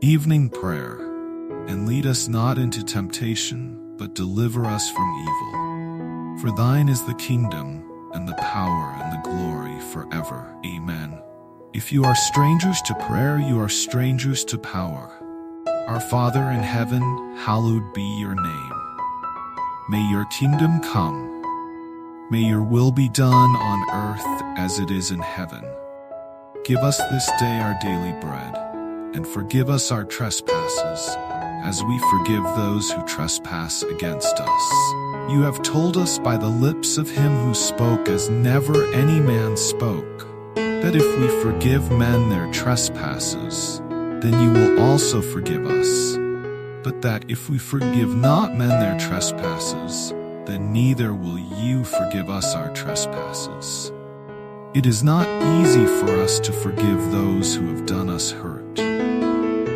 Evening prayer. And lead us not into temptation, but deliver us from evil. For thine is the kingdom, and the power, and the glory forever. Amen. If you are strangers to prayer, you are strangers to power. Our Father in heaven, hallowed be your name. May your kingdom come. May your will be done on earth as it is in heaven. Give us this day our daily bread, and forgive us our trespasses, as we forgive those who trespass against us. You have told us by the lips of him who spoke as never any man spoke, that if we forgive men their trespasses, then you will also forgive us. But that if we forgive not men their trespasses, then neither will you forgive us our trespasses. It is not easy for us to forgive those who have done us hurt.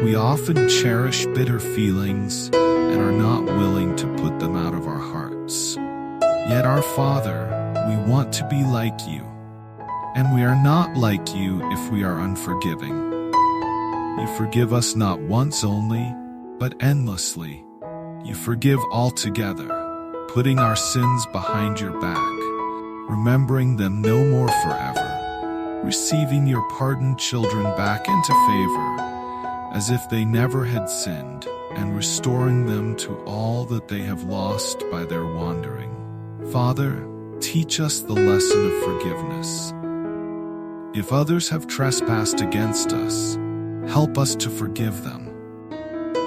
We often cherish bitter feelings and are not willing to put them out of our hearts. Yet our Father, we want to be like you, and we are not like you if we are unforgiving. You forgive us not once only, but endlessly. You forgive altogether, putting our sins behind your back, remembering them no more forever, receiving your pardoned children back into favor, as if they never had sinned, and restoring them to all that they have lost by their wandering. Father, teach us the lesson of forgiveness. If others have trespassed against us, help us to forgive them.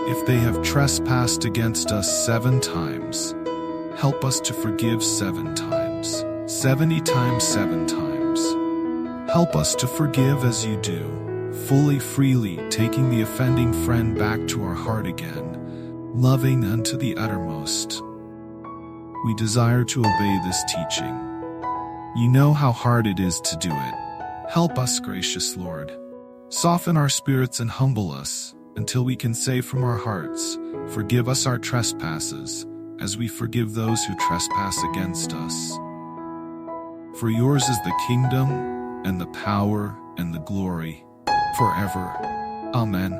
If they have trespassed against us 7 times, help us to forgive 7 times, 70 times 7 times. Help us to forgive as you do, fully, freely, taking the offending friend back to our heart again, loving unto the uttermost. We desire to obey this teaching. You know how hard it is to do it. Help us, gracious Lord. Soften our spirits and humble us, until we can say from our hearts, forgive us our trespasses, as we forgive those who trespass against us. For yours is the kingdom, and the power, and the glory, forever. Amen.